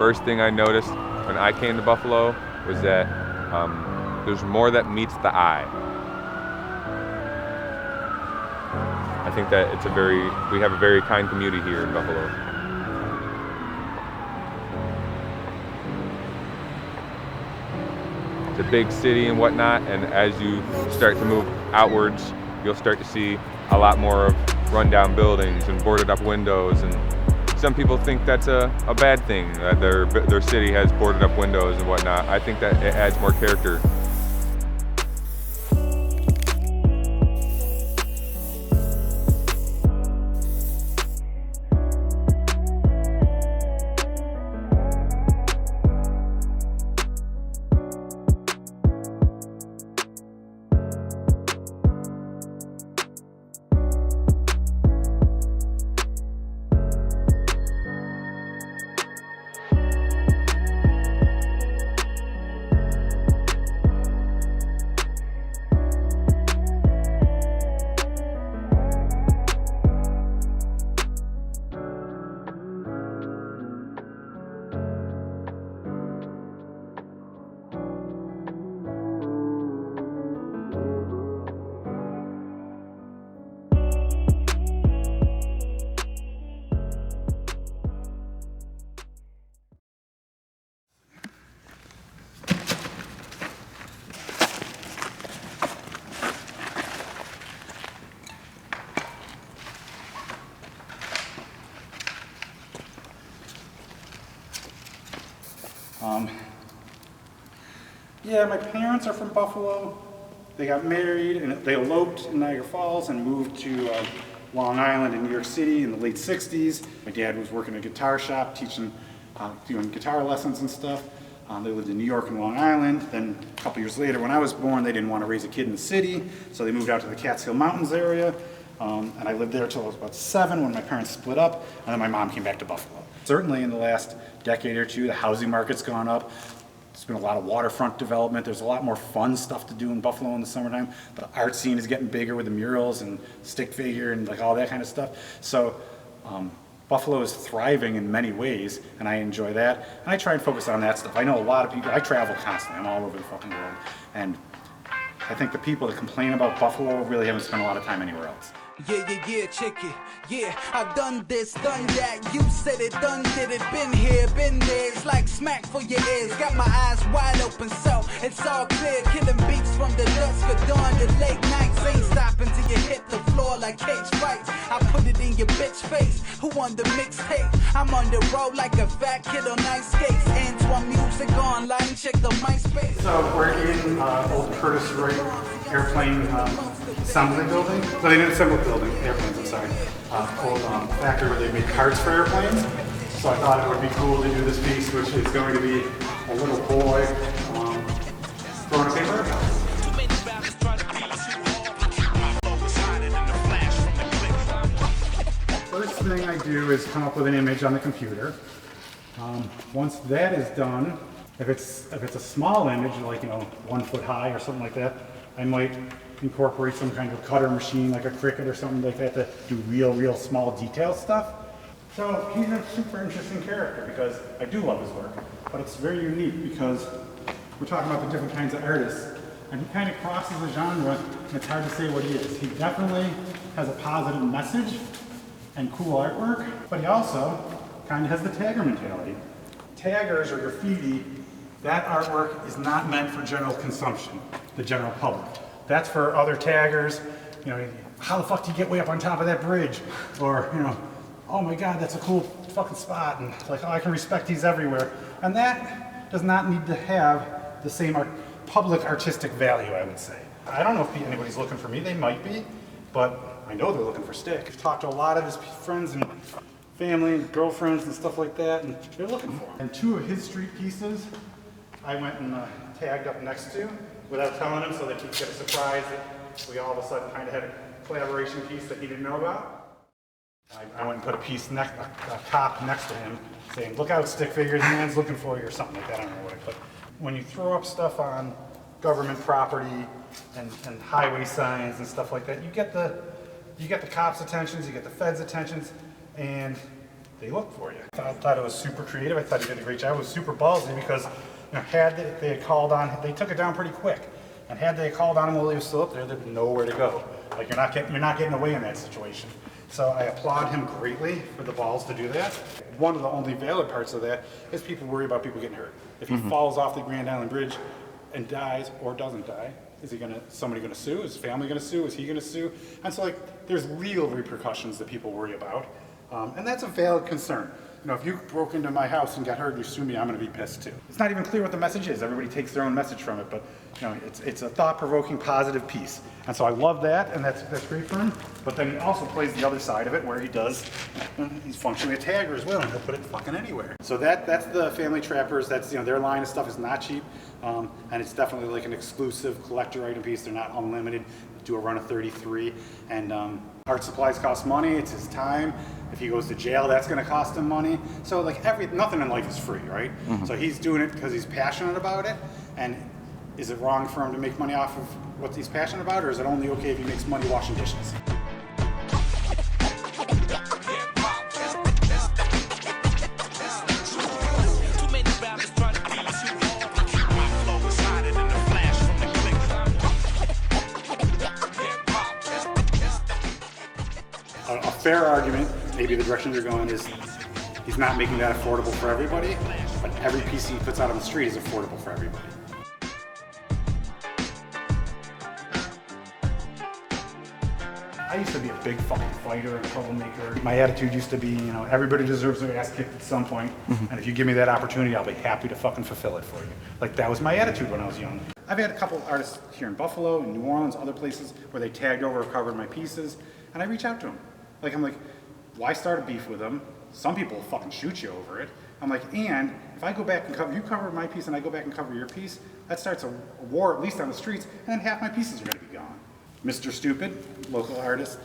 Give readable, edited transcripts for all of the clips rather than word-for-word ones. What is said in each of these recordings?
first thing I noticed when I came to Buffalo was that there's more that meets the eye. I think that we have a very kind community here in Buffalo. It's a big city and whatnot, and as you start to move outwards, you'll start to see a lot more of rundown buildings and boarded up windows, and some people think that's a bad thing, that their city has boarded up windows and whatnot. I think that it adds more character. Yeah, my parents are from Buffalo. They got married and they eloped in Niagara Falls and moved to Long Island in New York City in the late 60s. My dad was working at a guitar shop, teaching, doing guitar lessons and stuff. They lived in New York and Long Island. Then a couple years later, when I was born, they didn't want to raise a kid in the city, so they moved out to the Catskill Mountains area. And I lived there until I was about 7 when my parents split up, and then my mom came back to Buffalo. Certainly in the last decade or two, the housing market's gone up. There's been a lot of waterfront development. There's a lot more fun stuff to do in Buffalo in the summertime. The art scene is getting bigger with the murals and stick figure and like all that kind of stuff. So Buffalo is thriving in many ways, and I enjoy that. And I try and focus on that stuff. I know a lot of people, I travel constantly. I'm all over the fucking world. And I think the people that complain about Buffalo really haven't spent a lot of time anywhere else. Yeah, check it. Yeah, I've done this, done that. You said it, done did it. Been here, been there. It's like smack for your ears. Got my eyes wide open, so it's all clear. Killing beats from the dusk of dawn to late nights. Ain't stopping till you hit the floor like cage fights. I put it in your bitch face. Who on the mixtape? I'm on the road like a fat kid on ice skates. Antoine Music online, check the MySpace. So we're in old Curtis Wright airplane assembly building. No, they didn't assemble building, airplanes, I'm sorry. Old factory where they make parts for airplanes. So I thought it would be cool to do this piece, which is going to be a little boy throwing a paper. First thing I do is come up with an image on the computer. Once that is done, if it's a small image, like 1 foot high or something like that, I might incorporate some kind of cutter machine like a Cricut or something like that to do real small detail stuff. So he's a super interesting character because I do love his work, but it's very unique because we're talking about the different kinds of artists, and he kind of crosses the genre, and it's hard to say what he is. He definitely has a positive message and cool artwork, but he also kind of has the tagger mentality. Taggers or graffiti, that artwork is not meant for general consumption, the general public. That's for other taggers, how the fuck do you get way up on top of that bridge? Or, oh my God, that's a cool fucking spot, and like, oh, I can respect these everywhere. And that does not need to have the same public artistic value, I would say. I don't know if anybody's looking for me, they might be, but I know they're looking for Stick. I've talked to a lot of his friends and family and girlfriends and stuff like that, and they're looking for him. And 2 of his street pieces, I went and tagged up next to without telling him, so that he'd get a surprise that we all of a sudden kind of had a collaboration piece that he didn't know about. I went and put a top next to him saying, "Look out, Stick Figure, the man's looking for you," or something like that. I don't know what I put. When you throw up stuff on government property and highway signs and stuff like that, you get the cops' attentions, you get the feds' attentions, and they look for you. I thought it was super creative. I thought he did a great job. It was super ballsy because had they had called on, they took it down pretty quick. And had they called on him while he was still up there, there'd be nowhere to go. Like you're not getting away in that situation. So I applaud him greatly for the balls to do that. One of the only valid parts of that is people worry about people getting hurt. If he falls off the Grand Island Bridge and dies or doesn't die, is somebody gonna sue? Is his family gonna sue? Is he gonna sue? And so like there's legal repercussions that people worry about. And that's a valid concern. If you broke into my house and got hurt and you sue me, I'm going to be pissed too. It's not even clear what the message is. Everybody takes their own message from it, but it's a thought-provoking, positive piece. And so I love that, and that's great for him. But then he also plays the other side of it, where he's functionally a tagger as well, and he'll put it fucking anywhere. So that's the Family Trappers. That's their line of stuff is not cheap, and it's definitely like an exclusive collector item piece. They're not unlimited. Do a run of 33, and art supplies cost money. It's his time. If he goes to jail, that's going to cost him money. So like nothing in life is free, right? So he's doing it because he's passionate about it. And is it wrong for him to make money off of what he's passionate about, or is it only okay if he makes money washing dishes? A fair argument, maybe the direction they're going is he's not making that affordable for everybody, but every piece he puts out on the street is affordable for everybody. I used to be a big fucking fighter and troublemaker. My attitude used to be, everybody deserves their ass kicked at some point, and if you give me that opportunity, I'll be happy to fucking fulfill it for you. Like, that was my attitude when I was young. I've had a couple artists here in Buffalo, in New Orleans, other places, where they tagged over or covered my pieces, and I reach out to them. I'm like, why start a beef with them? Some people will fucking shoot you over it. I'm like, and if I go back and you cover my piece and I go back and cover your piece, that starts a war, at least on the streets, and then half my pieces are gonna be gone. Mr. Stupid, local artist,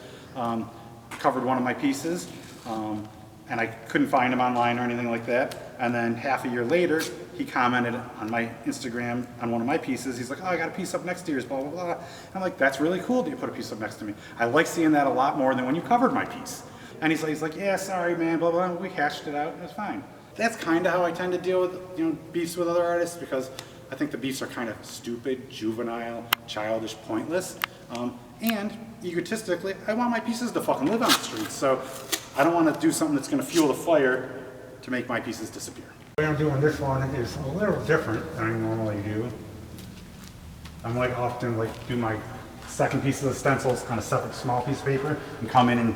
covered one of my pieces, and I couldn't find him online or anything like that. And then half a year later, he commented on my Instagram on one of my pieces. He's like, oh, I got a piece up next to yours, blah, blah, blah. And I'm like, that's really cool that you put a piece up next to me. I like seeing that a lot more than when you covered my piece. And he's like, yeah, sorry, man, blah, blah, we hashed it out, and it's fine. That's kind of how I tend to deal with, beefs with other artists, because I think the beefs are kind of stupid, juvenile, childish, pointless. And egotistically, I want my pieces to fucking live on the streets. So I don't want to do something that's going to fuel the fire to make my pieces disappear. The way I'm doing this one is a little different than I normally do. I'm often do my second piece of the stencils, kind of separate small piece of paper, and come in and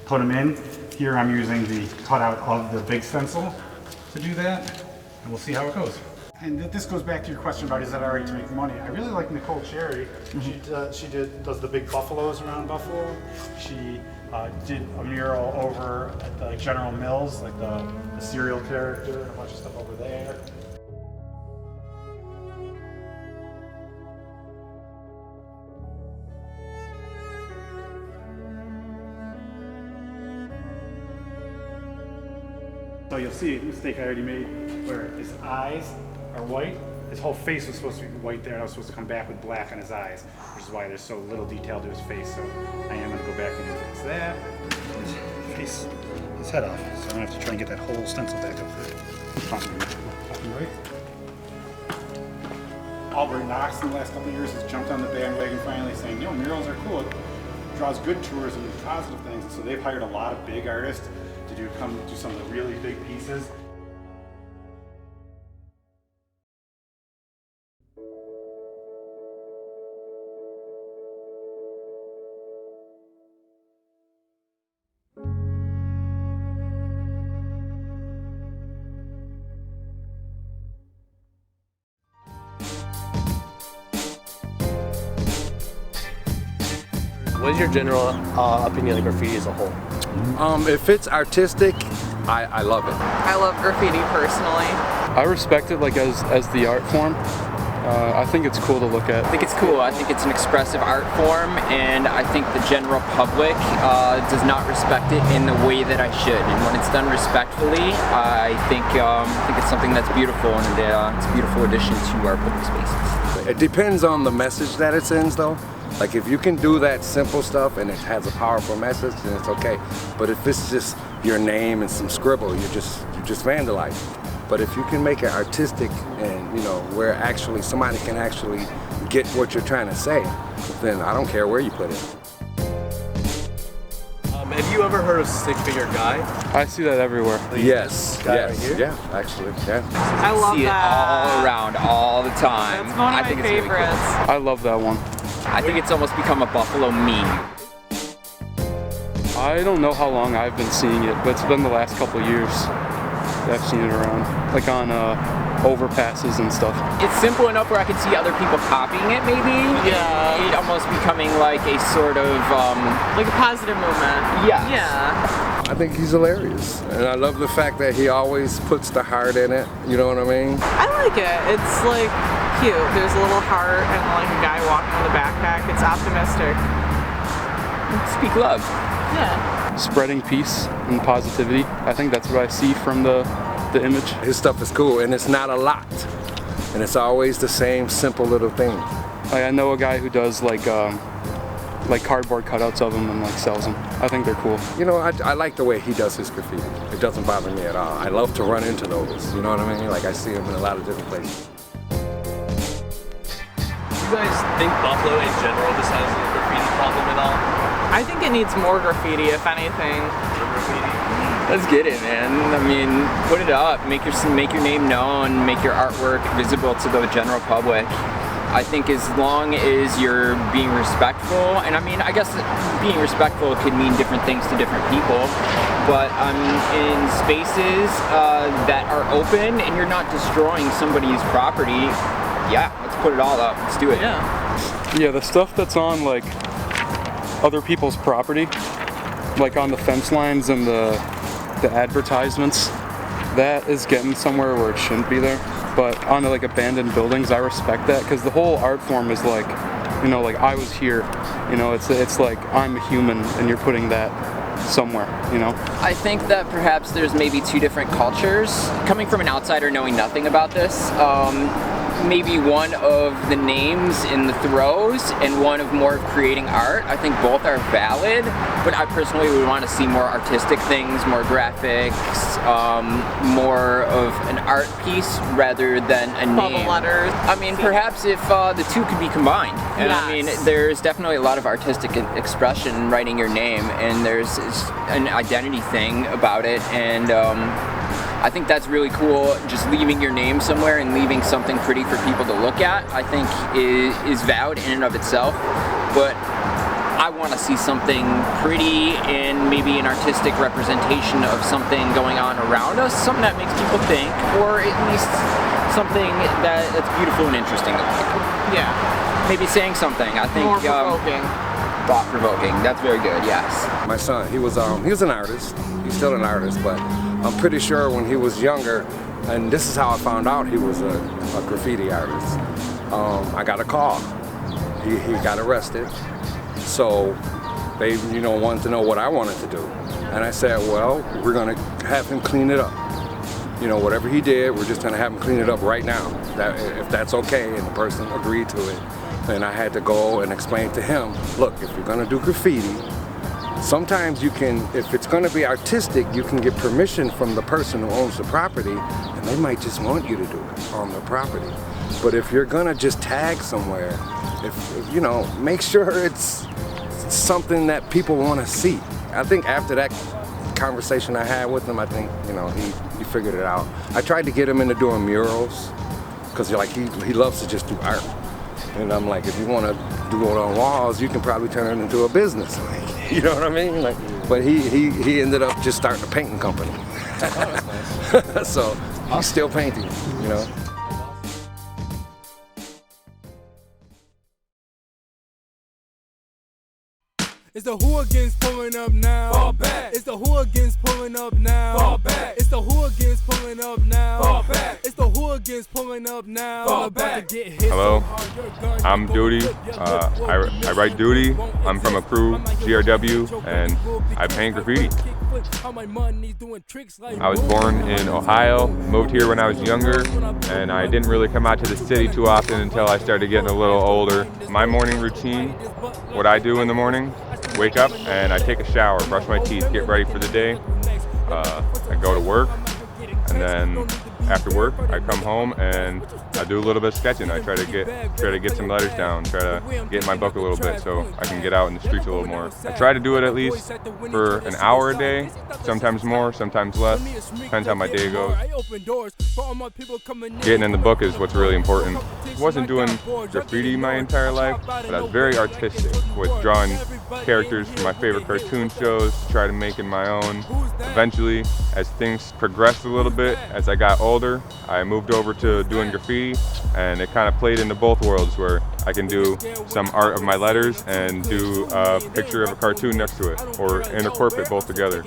put them in. Here I'm using the cutout of the big stencil to do that, and we'll see how it goes. And this goes back to your question about is that all right to make money. I really like Nicole Cherry. She does the big buffaloes around Buffalo. She did a mural over at the General Mills, like the cereal character, and a bunch of stuff over there. So you'll see a mistake I already made where his eyes are white. His whole face was supposed to be white there, and I was supposed to come back with black on his eyes, which is why there's so little detail to his face. So I am going to go back and fix that. His face, his head off. So I'm going to have to try and get that whole stencil back up there. Right. Albert Knox in the last couple of years has jumped on the bandwagon finally, saying, murals are cool. It draws good tourism and positive things. And so they've hired a lot of big artists to come do some of the really big pieces. What is your general opinion of graffiti as a whole? If it's artistic, I love it. I love graffiti personally. I respect it as the art form. I think it's cool to look at. I think it's cool. I think it's an expressive art form, and I think the general public does not respect it in the way that I should. And when it's done respectfully, I think it's something that's beautiful, and it's a beautiful addition to our public spaces. It depends on the message that it sends, though. Like if you can do that simple stuff and it has a powerful message, then it's okay. But if it's just your name and some scribble, you're just vandalizing. But if you can make it artistic and, you know, where actually somebody can actually get what you're trying to say, then I don't care where you put it. Have you ever heard of Stick Figure Guy? I see that everywhere. Yes, guy yes, right here? yeah, actually, yeah. I love See it that. all around, all the time. That's one of I my think it's really cool. favorites. I love that one. I think it's almost become a Buffalo meme. I don't know how long I've been seeing it, but it's been the last couple years that I've seen it around, like on overpasses and stuff. It's simple enough where I could see other people copying it, maybe. Yeah. It almost becoming like a sort of, Like a positive movement. yes. Yeah. I think he's hilarious, and I love the fact that he always puts the heart in it, you know what I mean? I like it. It's like cute. There's a little heart and like a guy walking with a backpack. It's optimistic. Speak love. Yeah. Spreading peace and positivity. I think that's what I see from the image. His stuff is cool, and it's not a lot, and it's always the same simple little thing. Like, I know a guy who does like cardboard cutouts of them and like sells them. I think they're cool. You know, I like the way he does his graffiti. It doesn't bother me at all. I love to run into those, you know what I mean? Like, I see them in a lot of different places. Do you guys think Buffalo in general just has a graffiti problem at all? I think it needs more graffiti, if anything. Let's get it, man. I mean, put it up, make your name known, make your artwork visible to the general public. I think as long as you're being respectful, and I mean, I guess being respectful could mean different things to different people, but in spaces that are open and you're not destroying somebody's property, yeah, let's put it all up. Let's do it. Yeah, the stuff that's on like other people's property, like on the fence lines and the advertisements, that is getting somewhere where it shouldn't be there. But on like abandoned buildings, I respect that, because the whole art form is like, you know, like I was here, you know, it's like I'm a human and you're putting that somewhere, you know. I think that perhaps there's maybe two different cultures. Coming from an outsider knowing nothing about this, maybe one of the names in the throws and one of more of creating art. I think both are valid, but I personally would want to see more artistic things, more graphics, more of an art piece rather than a Bubble name. letters. I mean, perhaps if the two could be combined. And I mean, Yes. there's definitely a lot of artistic expression in writing your name, and there's an identity thing about it, and I think that's really cool. Just leaving your name somewhere and leaving something pretty for people to look at, I think is valid in and of itself. But I want to see something pretty and maybe an artistic representation of something going on around us, something that makes people think, or at least something that's beautiful and interesting to look at. Yeah. Maybe saying something. I think More provoking. thought-provoking. That's very good. Yes. My son, he was an artist. He's still an artist, but I'm pretty sure when he was younger, and this is how I found out he was a graffiti artist. I got a call. He got arrested. So they, you know, wanted to know what I wanted to do. And I said, well, we're gonna have him clean it up. You know, whatever he did, we're just gonna have him clean it up right now. If that's okay, and the person agreed to it. And I had to go and explain to him, look, if you're gonna do graffiti, sometimes you can, if it's gonna be artistic, you can get permission from the person who owns the property, and they might just want you to do it on the property. But if you're gonna just tag somewhere, if you know, make sure it's something that people wanna see. I think after that conversation I had with him, I think, you know, he figured it out. I tried to get him into doing murals, because like he loves to just do art. And I'm like, if you want to do it on walls, you can probably turn it into a business. Like, you know what I mean? Like, but he ended up just starting a painting company. So he's still painting, you know. It's the hooligans pulling up now. Fall back. It's the hooligans pulling up now. Fall back. It's the hooligans pulling up now. Fall back. It's the hooligans pulling up now. Fall back. Hello, I'm Duty. I write Duty. I'm from a crew, GRW, and I paint graffiti. I was born in Ohio, moved here when I was younger, and I didn't really come out to the city too often until I started getting a little older. My morning routine, what I do in the morning, wake up and I take a shower, brush my teeth, get ready for the day. I go to work, and then after work I come home and I do a little bit of sketching. I try to get some letters down, try to get in my book a little bit so I can get out in the streets a little more. I try to do it at least for an hour a day, sometimes more, sometimes less, depends how my day goes. Getting in the book is what's really important. I wasn't doing graffiti my entire life, but I was very artistic with drawing characters from my favorite cartoon shows to try to make it my own. Eventually, as things progressed a little bit, as I got older, I moved over to doing graffiti, and it kind of played into both worlds where I can do some art of my letters and do a picture of a cartoon next to it, or incorporate both together.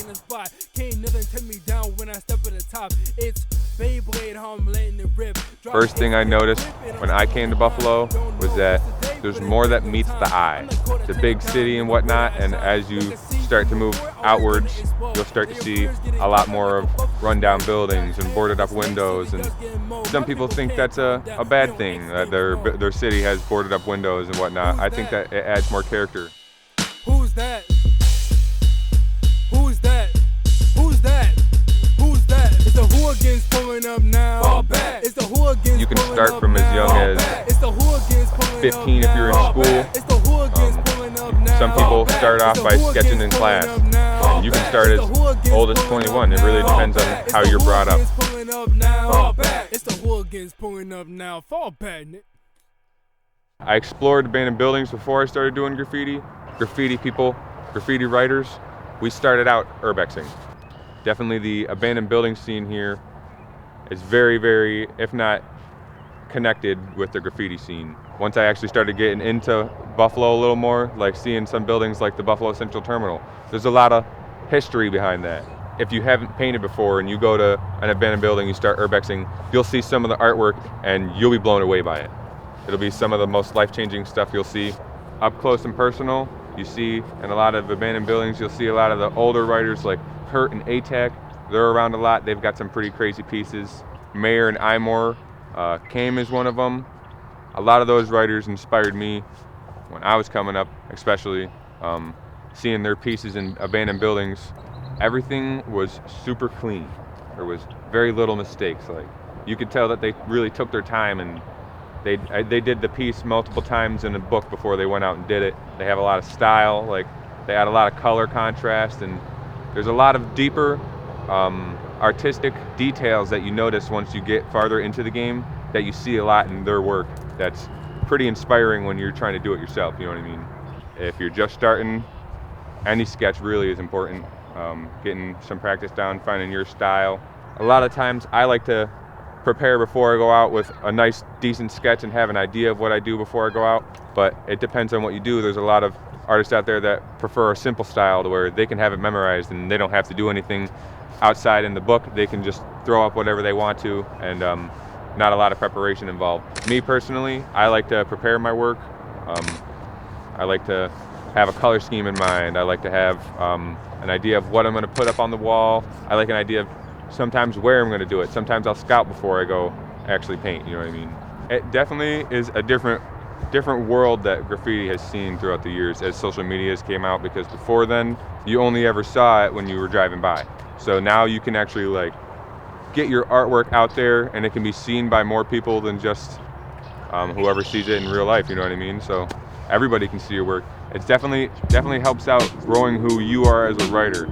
First thing I noticed when I came to Buffalo was that there's more that meets the eye. It's a big city and whatnot, and as you start to move outwards, you'll start to see a lot more of rundown buildings and boarded up windows, and some people think that's a bad thing, that their city has boarded up windows and whatnot. I think that it adds more character. Who's that? Who's that? Who's that? Who's that? It's the hooligans pulling up now. Fall back. It's the hooligans. You can start from as young as 15 if you're in school. Some people start off by sketching in class. And you can start as old as 21. It really depends on how you're brought up. It's the hooligans pulling up now. Fall back. I explored abandoned buildings before I started doing graffiti. Graffiti people, graffiti writers, we started out urbexing. Definitely the abandoned building scene here is very, very, if not connected with the graffiti scene. Once I actually started getting into Buffalo a little more, like seeing some buildings like the Buffalo Central Terminal, there's a lot of history behind that. If you haven't painted before and you go to an abandoned building, you start urbexing, you'll see some of the artwork and you'll be blown away by it. It'll be some of the most life-changing stuff you'll see. Up close and personal, you see in a lot of abandoned buildings, you'll see a lot of the older writers like Hurt and ATAC. They're around a lot. They've got some pretty crazy pieces. Mayer and Imore, Kame is one of them. A lot of those writers inspired me when I was coming up, especially seeing their pieces in abandoned buildings. Everything was super clean. There was very little mistakes. Like, you could tell that they really took their time, and they did the piece multiple times in a book before they went out and did it. They have a lot of style, like they add a lot of color contrast, and there's a lot of deeper artistic details that you notice once you get farther into the game that you see a lot in their work. That's pretty inspiring when you're trying to do it yourself, you know what I mean? If you're just starting, any sketch really is important. Getting some practice down, finding your style. A lot of times I like to prepare before I go out with a nice, decent sketch and have an idea of what I do before I go out, but it depends on what you do. There's a lot of artists out there that prefer a simple style to where they can have it memorized and they don't have to do anything outside in the book. They can just throw up whatever they want to, and not a lot of preparation involved. Me personally, I like to prepare my work. I like to have a color scheme in mind. I like to have an idea of what I'm going to put up on the wall. I like an idea of sometimes where I'm going to do it. Sometimes I'll scout before I go actually paint, you know what I mean? It definitely is a different world that graffiti has seen throughout the years as social medias came out, because before then you only ever saw it when you were driving by. So now you can actually like get your artwork out there, and it can be seen by more people than just whoever sees it in real life, you know what I mean? So everybody can see your work. It's definitely helps out growing who you are as a writer.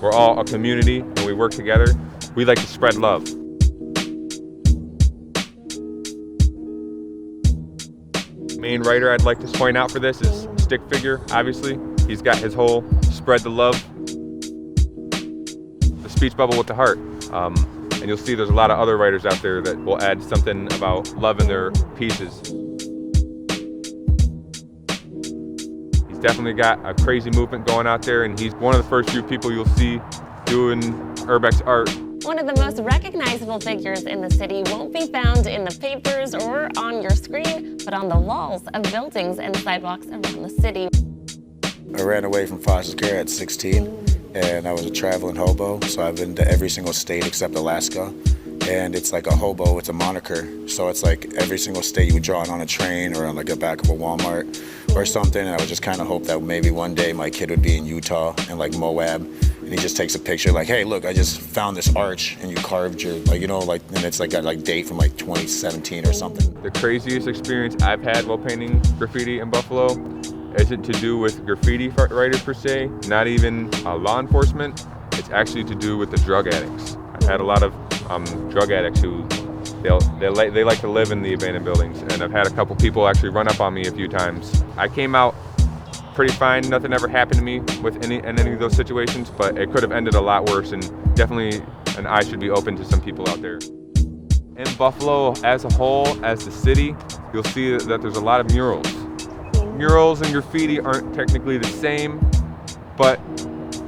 We're all a community and we work together. We like to spread love. Main writer I'd like to point out for this is Stick Figure, obviously. He's got his whole spread the love, the speech bubble with the heart. And you'll see there's a lot of other writers out there that will add something about love in their pieces. He's definitely got a crazy movement going out there, and he's one of the first few people you'll see doing urbex art. One of the most recognizable figures in the city won't be found in the papers or on your screen, but on the walls of buildings and sidewalks around the city. I ran away from foster care at 16, and I was a traveling hobo, so I've been to every single state except Alaska. and it's like a hobo, it's a moniker. So it's like every single state you would draw it on a train or on like the back of a Walmart or something. And I would just kind of hope that maybe one day my kid would be in Utah and like Moab, and he just takes a picture like, hey, look, I just found this arch and you carved your, like, you know, like, and it's like got like date from like 2017 or something. The craziest experience I've had while painting graffiti in Buffalo isn't to do with graffiti writers per se, not even law enforcement. It's actually to do with the drug addicts. I've had a lot of drug addicts who they like to live in the abandoned buildings, and I've had a couple people actually run up on me a few times. I came out pretty fine. Nothing ever happened to me with any of those situations, but it could have ended a lot worse, and definitely an eye should be open to some people out there. In Buffalo as a whole, as the city, you'll see that there's a lot of murals. Murals and graffiti aren't technically the same, but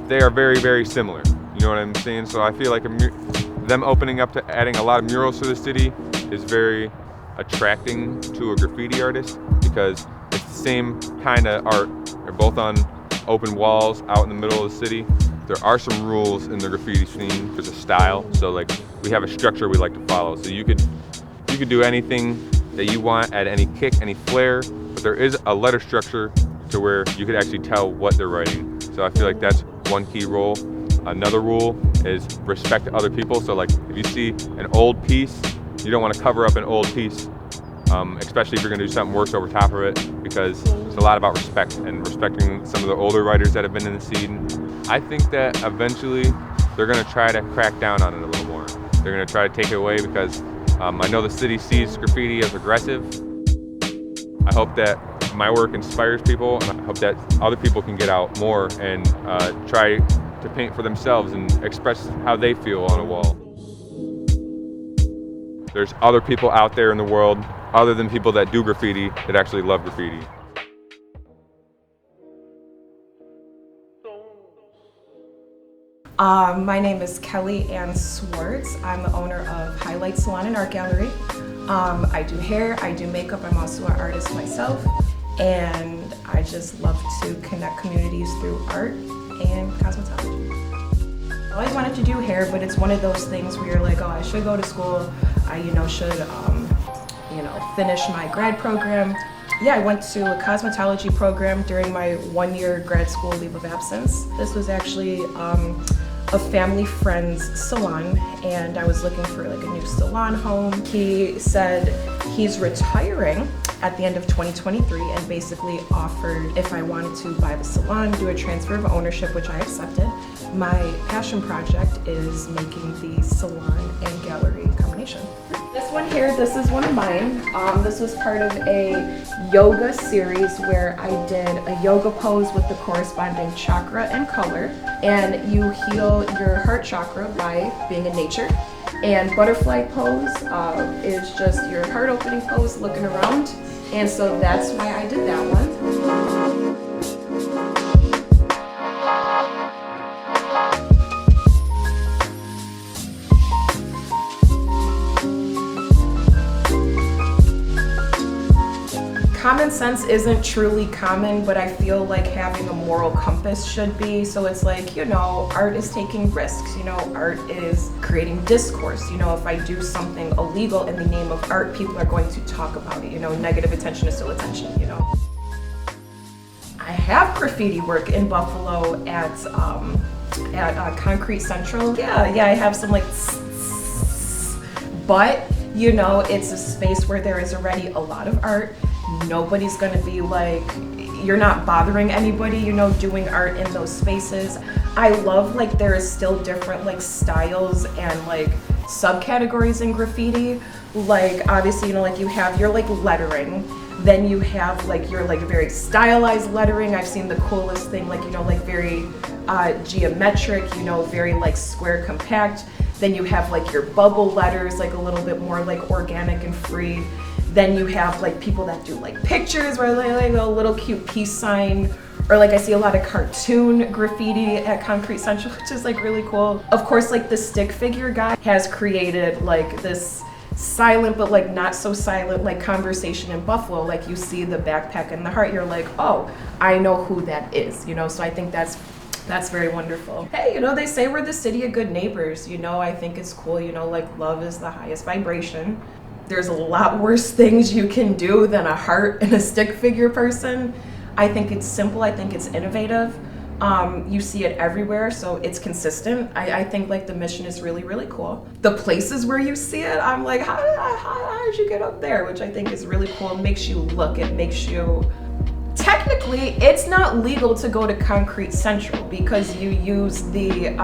they are very, very similar. You know what I'm saying? So I feel like them opening up to adding a lot of murals to the city is very attracting to a graffiti artist, because it's the same kind of art. They're both on open walls out in the middle of the city. There are some rules in the graffiti scene. There's a style, so like we have a structure we like to follow. So you could do anything that you want, add any kick, any flair, but there is a letter structure to where you could actually tell what they're writing. So I feel like that's one key rule. Another rule is respect other people. So like if you see an old piece, you don't want to cover up an old piece, especially if you're going to do something worse over top of it, because it's a lot about respect and respecting some of the older writers that have been in the scene. I think that eventually they're going to try to crack down on it a little more. They're going to try to take it away, because I know the city sees graffiti as aggressive. I hope that my work inspires people, and I hope that other people can get out more and try to paint for themselves and express how they feel on a wall. There's other people out there in the world, other than people that do graffiti, that actually love graffiti. My name is Kelly Ann Swartz. I'm the owner of Highlight Salon and Art Gallery. I do hair, I do makeup, I'm also an artist myself, and I just love to connect communities through art and cosmetology. I always wanted to do hair, but it's one of those things where you're like, oh, I should go to school, I should finish my grad program. Yeah, I went to a cosmetology program during my 1-year grad school leave of absence. This was actually a family friend's salon, and I was looking for like a new salon home. He said he's retiring at the end of 2023 and basically offered if I wanted to buy the salon, do a transfer of ownership, which I accepted. My passion project is making the salon and gallery combination. This one here, this is one of mine. This was part of a yoga series where I did a yoga pose with the corresponding chakra and color. And you heal your heart chakra by being in nature. And butterfly pose is just your heart opening pose, looking around. And so that's why I did that one. Common sense isn't truly common, but I feel like having a moral compass should be. So it's like, art is taking risks, art is creating discourse. If I do something illegal in the name of art, people are going to talk about it. Negative attention is still attention, I have graffiti work in Buffalo at Concrete Central. Yeah, I have some but it's a space where there is already a lot of art. Nobody's gonna be like, you're not bothering anybody, doing art in those spaces. I love there is still different styles and subcategories in graffiti. Obviously, you have your lettering, then you have your very stylized lettering. I've seen the coolest thing, very geometric, very square compact. Then you have your bubble letters, a little bit more organic and free. Then you have people that do pictures where they a little cute peace sign, or I see a lot of cartoon graffiti at Concrete Central, which is really cool. Of course, the stick figure guy has created this silent but not so silent conversation in Buffalo. You see the backpack and the heart, you're oh, I know who that is, so I think that's That's very wonderful. Hey, you know, they say we're the city of good neighbors. You know, I think it's cool. You know, like love is the highest vibration. There's a lot worse things you can do than a heart and a stick figure person. I think it's simple. I think it's innovative. You see it everywhere, so it's consistent. I think like the mission is really, really cool. The places where you see it, I'm like, how did you get up there? Which I think is really cool. It makes you look. It makes you. Technically, it's not legal to go to Concrete Central because you use the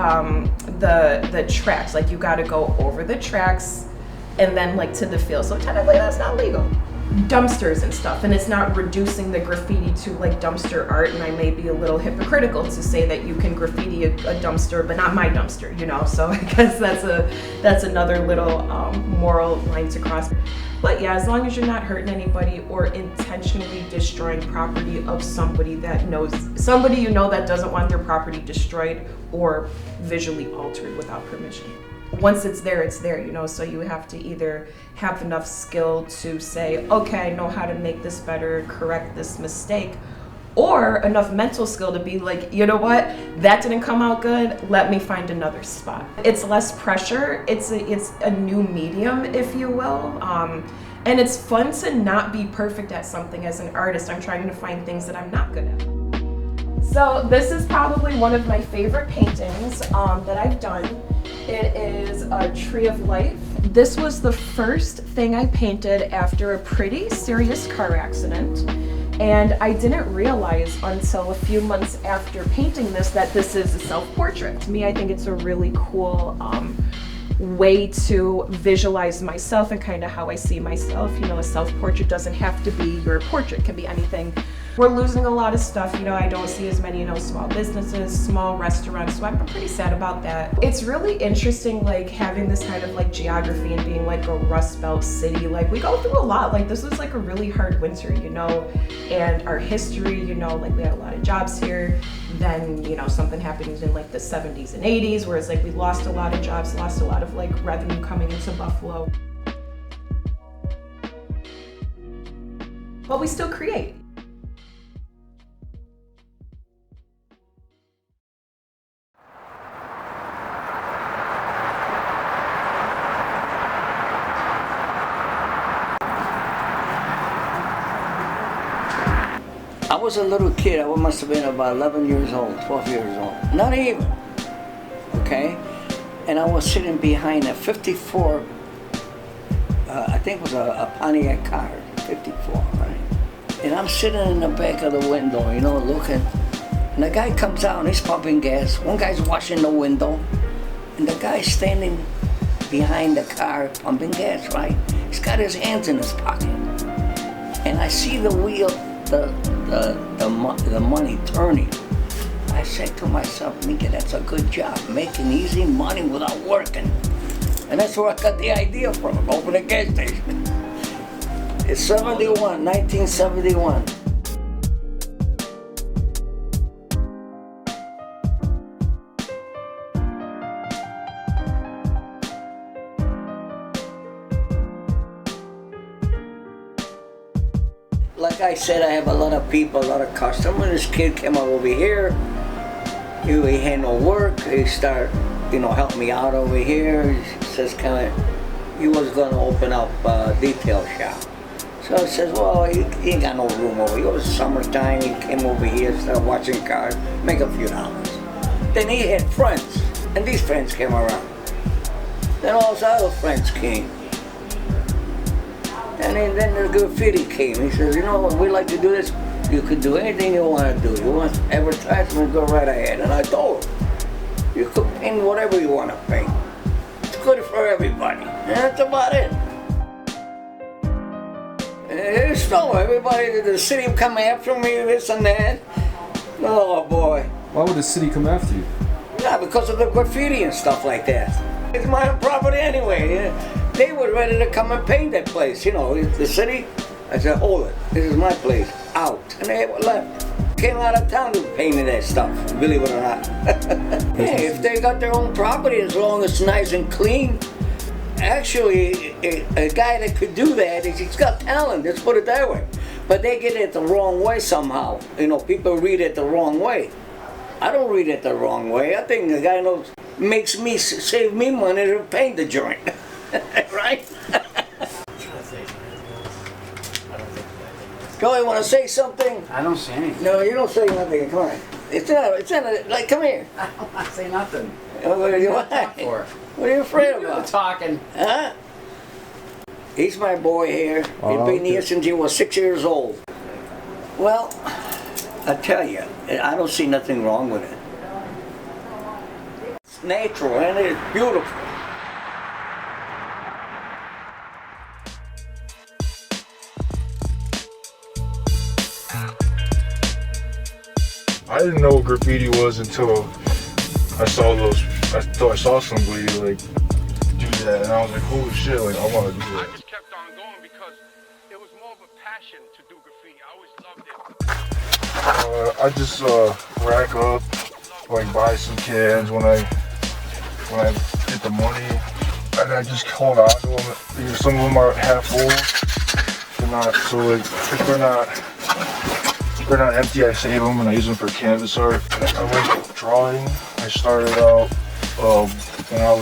tracks. Like you got to go over the tracks and then like to the field. So technically, that's not legal. Dumpsters and stuff, and it's not reducing the graffiti to like dumpster art. And I may be a little hypocritical to say that you can graffiti a dumpster, but not my dumpster, you know. So I guess that's another little moral line to cross. But yeah, as long as you're not hurting anybody or intentionally destroying property of somebody that knows, somebody you know that doesn't want their property destroyed or visually altered without permission. Once it's there, you know, so you have to either have enough skill to say, okay, I know how to make this better, correct this mistake, or enough mental skill to be like, you know what, that didn't come out good, let me find another spot. It's less pressure, it's a new medium, if you will, and it's fun to not be perfect at something. As an artist, I'm trying to find things that I'm not good at. So this is probably one of my favorite paintings that I've done. It is a tree of life. This was the first thing I painted after a pretty serious car accident. And I didn't realize until a few months after painting this that this is a self-portrait. To me, I think it's a really cool way to visualize myself and kind of how I see myself. You know, a self-portrait doesn't have to be your portrait, it can be anything. We're losing a lot of stuff, you know, I don't see as many, you know, small businesses, small restaurants, so I'm pretty sad about that. It's really interesting, like, having this kind of, like, geography and being, like, a Rust Belt city. Like, we go through a lot. Like, this was, like, a really hard winter, you know, and our history, you know, like, we had a lot of jobs here. Then, you know, something happened in, like, the 70s and 80s, where it's, like, we lost a lot of jobs, lost a lot of, like, revenue coming into Buffalo. But we still create. I was a little kid, I must have been about 11 years old, 12 years old, not even, okay? And I was sitting behind a 54, I think it was a Pontiac car, 54, right? And I'm sitting in the back of the window, you know, looking, and the guy comes out and he's pumping gas. One guy's washing the window, and the guy's standing behind the car pumping gas, right? He's got his hands in his pocket. And I see the wheel, the money turning. I said to myself, Mika, that's a good job, making easy money without working. And that's where I got the idea from, open a gas station. It's 71, 1971. Like I said, I have a lot of people, a lot of customers. This kid came over here. He had no work. He started, you know, help me out over here. He says, he was going to open up a detail shop. So I says, well, he ain't got no room over here. It was summertime. He came over here, started watching cars, make a few dollars. Then he had friends, and these friends came around. Then all his other friends came. And then the graffiti came. He says, you know, we like to do this. You could do anything you want to do. You want advertisement, go right ahead. And I told him, you could paint whatever you want to paint. It's good for everybody. And that's about it. It's no, everybody, the city come after me, this and that. Oh boy. Why would the city come after you? Yeah, because of the graffiti and stuff like that. It's my own property anyway. They were ready to come and paint that place, you know, the city. I said, hold it, this is my place, out. And they left. Came out of town to paint that stuff, believe it or not. Hey, if they got their own property, as long as it's nice and clean, actually, a guy that could do that, he's got talent, let's put it that way. But they get it the wrong way somehow. You know, people read it the wrong way. I don't read it the wrong way. I think the guy knows, makes me save me money to paint the joint, right? Go, you want to say something? I don't say anything. No, you don't say nothing. Come on. It's not like, come here. I don't want to say nothing. What are you for? What are you afraid about? You're talking. Huh? He's my boy here. He's been here since he was 6 years old. Well, I tell you, I don't see nothing wrong with it. It's natural and it's beautiful. I didn't know what graffiti was until I saw I saw somebody like do that, and I was like, holy shit, like I want to do that. I just kept on going because it was more of a passion to do graffiti. I always loved it. I just rack up, like buy some cans when I get the money, and I just hold on to them. Because some of them are half full, they're not. So like if they're not empty, I save them and I use them for canvas art. I like drawing. I started out when I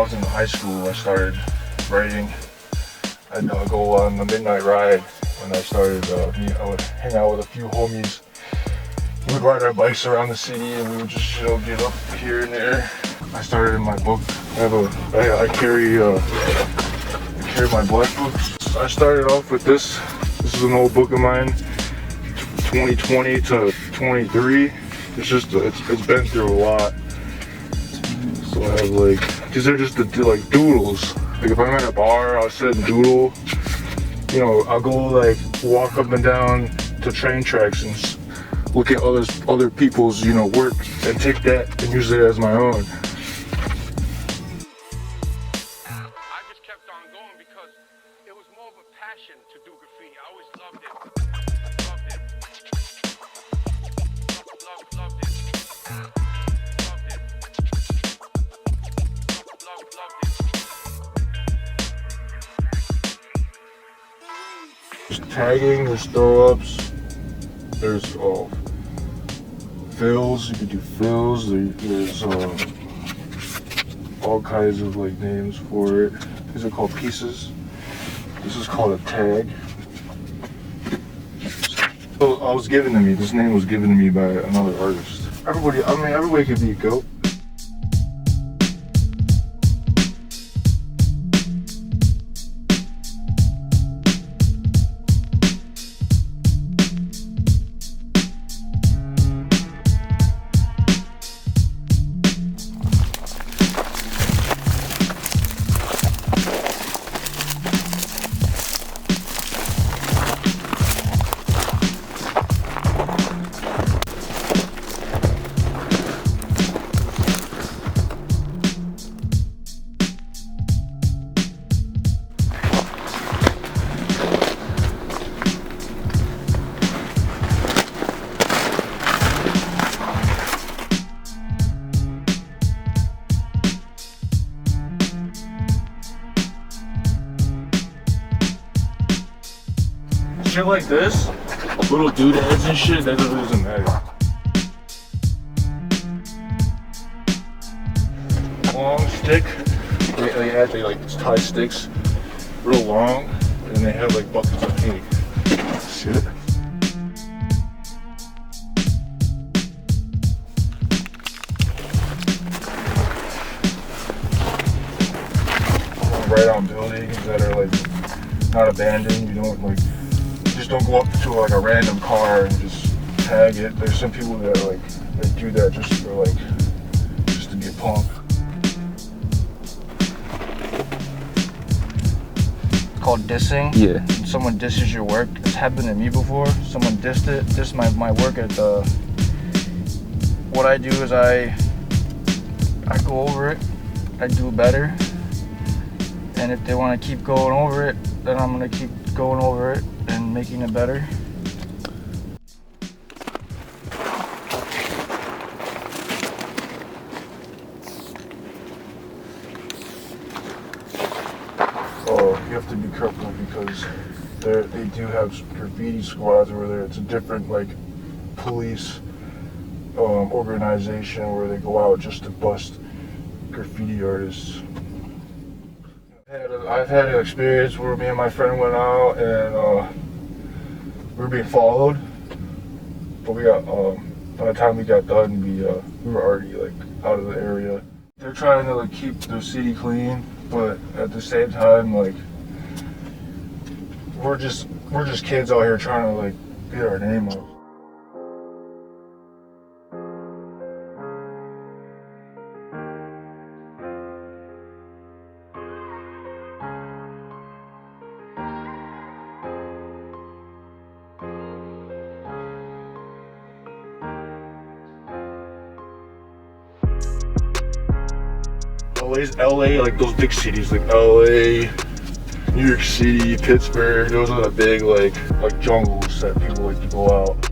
was in high school. I started writing. I'd go on the midnight ride when I started. I would hang out with a few homies. We would ride our bikes around the city and we would just get up here and there. I started in my book. I carry my black books. I started off with this. This is an old book of mine, 2020 to 23. It's been through a lot. So I have these are just the doodles. Like if I'm at a bar, I'll sit and doodle. I'll go walk up and down to train tracks and look at other people's work and take that and use it as my own. There's tagging, there's throw-ups, there's fills, you could do fills, there's all kinds of names for it. These are called pieces. This is called a tag. So this name was given to me by another artist. Everybody could be a goat. Shit like this, little doodads and shit, that doesn't matter. Long stick, they actually tie sticks real long, and they have buckets of paint. Shit. Right on buildings that are not abandoned. You just don't go up to a random car and just tag it. There's some people that they do that just to be a punk. It's called dissing. Yeah. When someone disses your work. It's happened to me before. Someone dissed my work at the. What I do is I go over it. I do better. And if they want to keep going over it, then I'm going to keep going over it and making it better. Oh, you have to be careful because they do have graffiti squads where it's a different police organization where they go out just to bust graffiti artists. I've had an experience where me and my friend went out and we were being followed, but we got by the time we got done, we were already like out of the area. They're trying to like keep the city clean, but at the same time, like we're just kids out here trying to like get our name up. LA, like those big cities like LA, New York City, Pittsburgh, those are the big like jungles that people like to go out.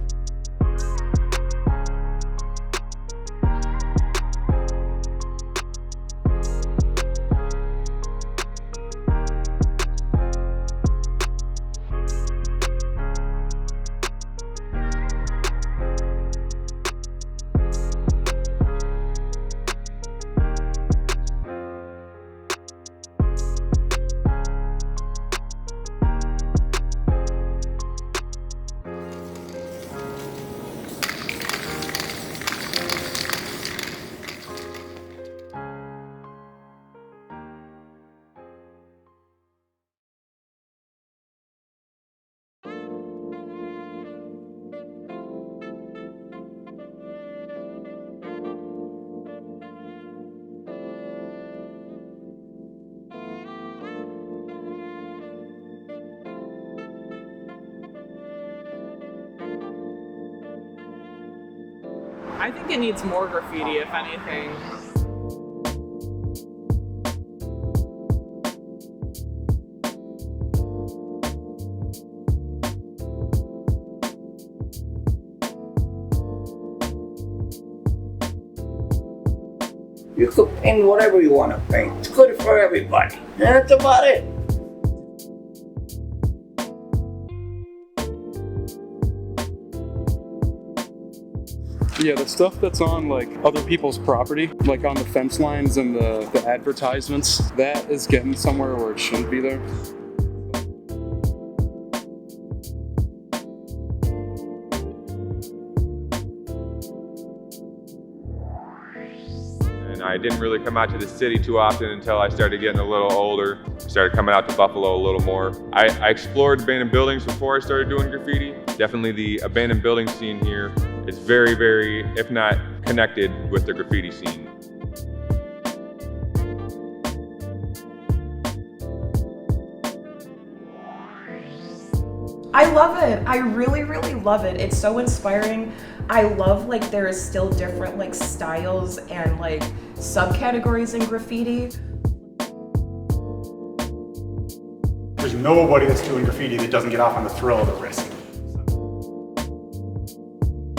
I think it needs more graffiti, if anything. You could paint whatever you want to paint. It's good for everybody. And that's about it. Yeah, the stuff that's on like other people's property, like on the fence lines and the advertisements, that is getting somewhere where it shouldn't be there. And I didn't really come out to the city too often until I started getting a little older. Started coming out to Buffalo a little more. I explored abandoned buildings before I started doing graffiti. Definitely the abandoned building scene here is very, very, if not connected with the graffiti scene. I love it. I really, really love it. It's so inspiring. I love like there is still different like styles and like subcategories in graffiti. There's nobody that's doing graffiti that doesn't get off on the thrill of the risk.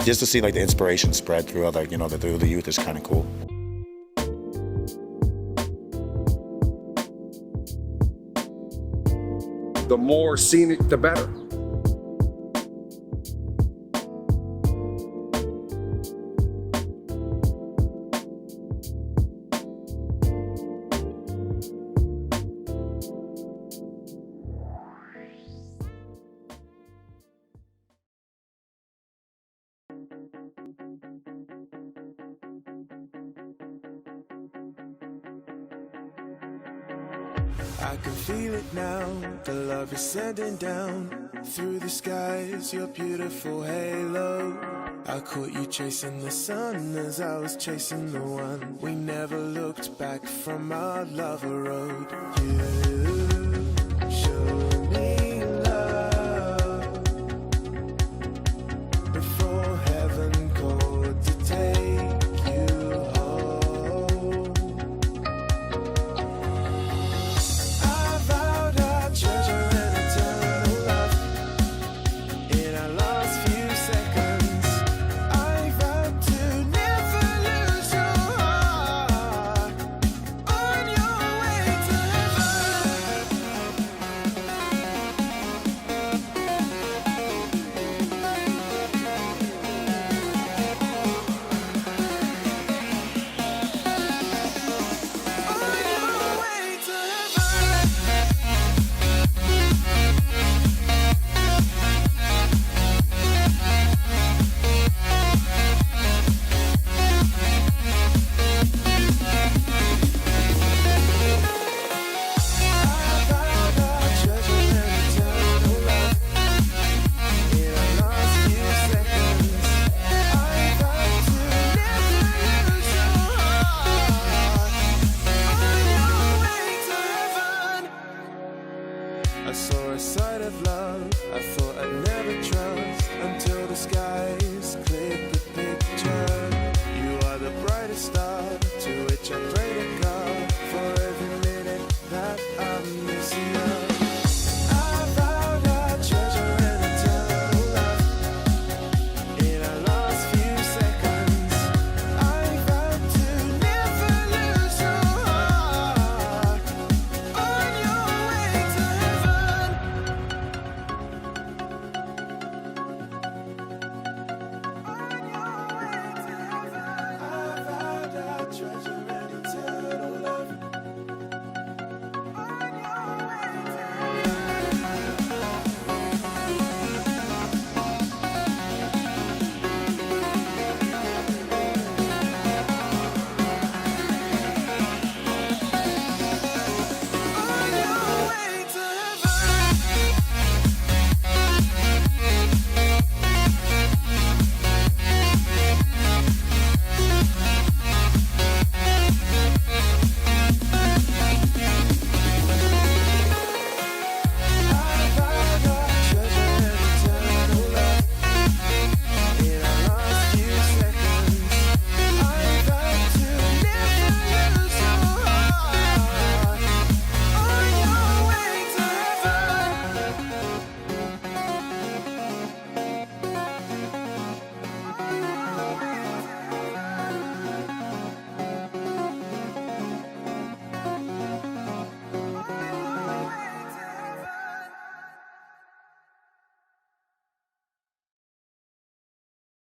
Just to see like the inspiration spread through other, the youth is kind of cool. The more scenic, the better. I can feel it now, the love is sending down through the skies, your beautiful halo. I caught you chasing the sun as I was chasing the one. We never looked back from our lover road. You showed me love before heaven called to take you home. I vowed our treasure and eternal love in our last few seconds. I vowed to never lose your heart on your way to heaven. to which I pray to God.